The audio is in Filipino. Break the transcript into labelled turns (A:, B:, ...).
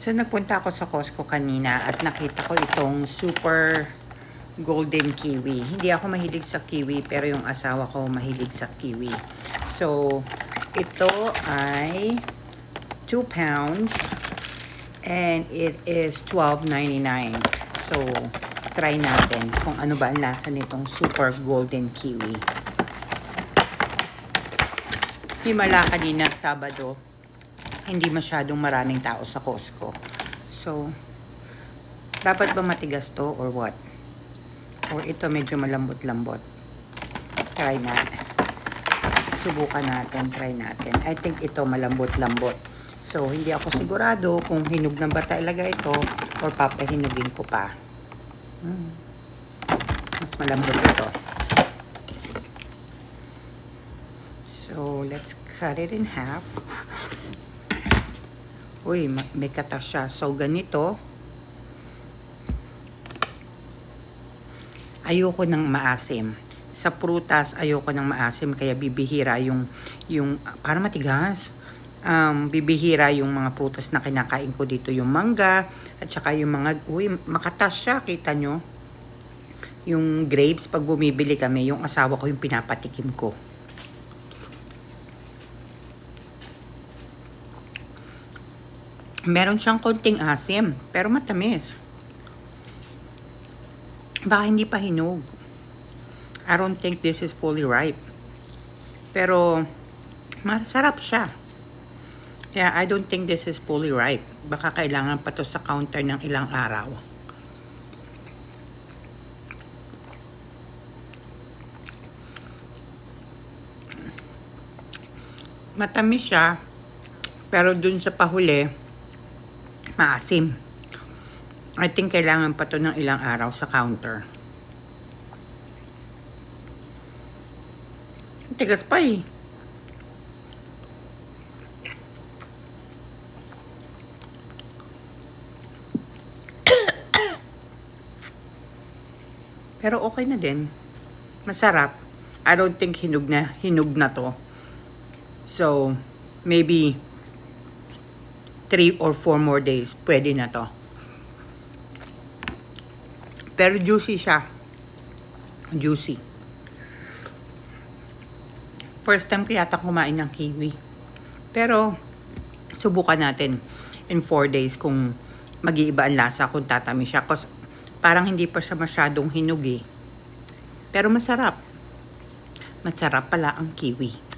A: So, nagpunta ako sa Costco kanina at nakita ko itong super golden kiwi. Hindi ako mahilig sa kiwi, pero yung asawa ko mahilig sa kiwi. So, ito ay 2 pounds and it is $12.99. So, try natin kung ano ba ang lasa nitong super golden kiwi. Himala kanina, Sabado. Hindi masyadong maraming tao sa Costco. So, dapat ba matigas to or what? Or ito medyo malambot-lambot? Try natin. Subukan natin, try natin. I think ito malambot-lambot. So, hindi ako sigurado kung hinog na ba talaga ito or papahinugin ko pa. Mas malambot ito. So, let's cut it in half. Uy, may katas siya. So, ganito. Ayoko ng maasim. Sa prutas, ayoko ng maasim. Kaya bibihira yung para matigas. Bibihira yung mga prutas na kinakain ko dito. Yung mangga. At saka yung mga, uy, makatas siya. Kita nyo? Yung grapes, pag bumibili kami, yung asawa ko yung pinapatikim ko. Meron siyang konting asim, pero matamis. Baka hindi pa hinog. I don't think this is fully ripe. Pero, masarap siya. Yeah, I don't think this is fully ripe. Baka kailangan pa to sa counter ng ilang araw. Matamis siya, pero dun sa pahuli, maasim. I think kailangan pa to ng ilang araw sa counter. Tigas pa eh. Pero okay na din. Masarap. I don't think hinog na to. So, maybe 3 or 4 more days, pwede na to. Pero juicy siya. Juicy. First time ko yata kumain ng kiwi. Pero, subukan natin in 4 days kung mag-iiba ang lasa, kung tatamis siya. Kasi parang hindi pa siya masyadong hinog eh. Pero masarap. Masarap pala ang kiwi.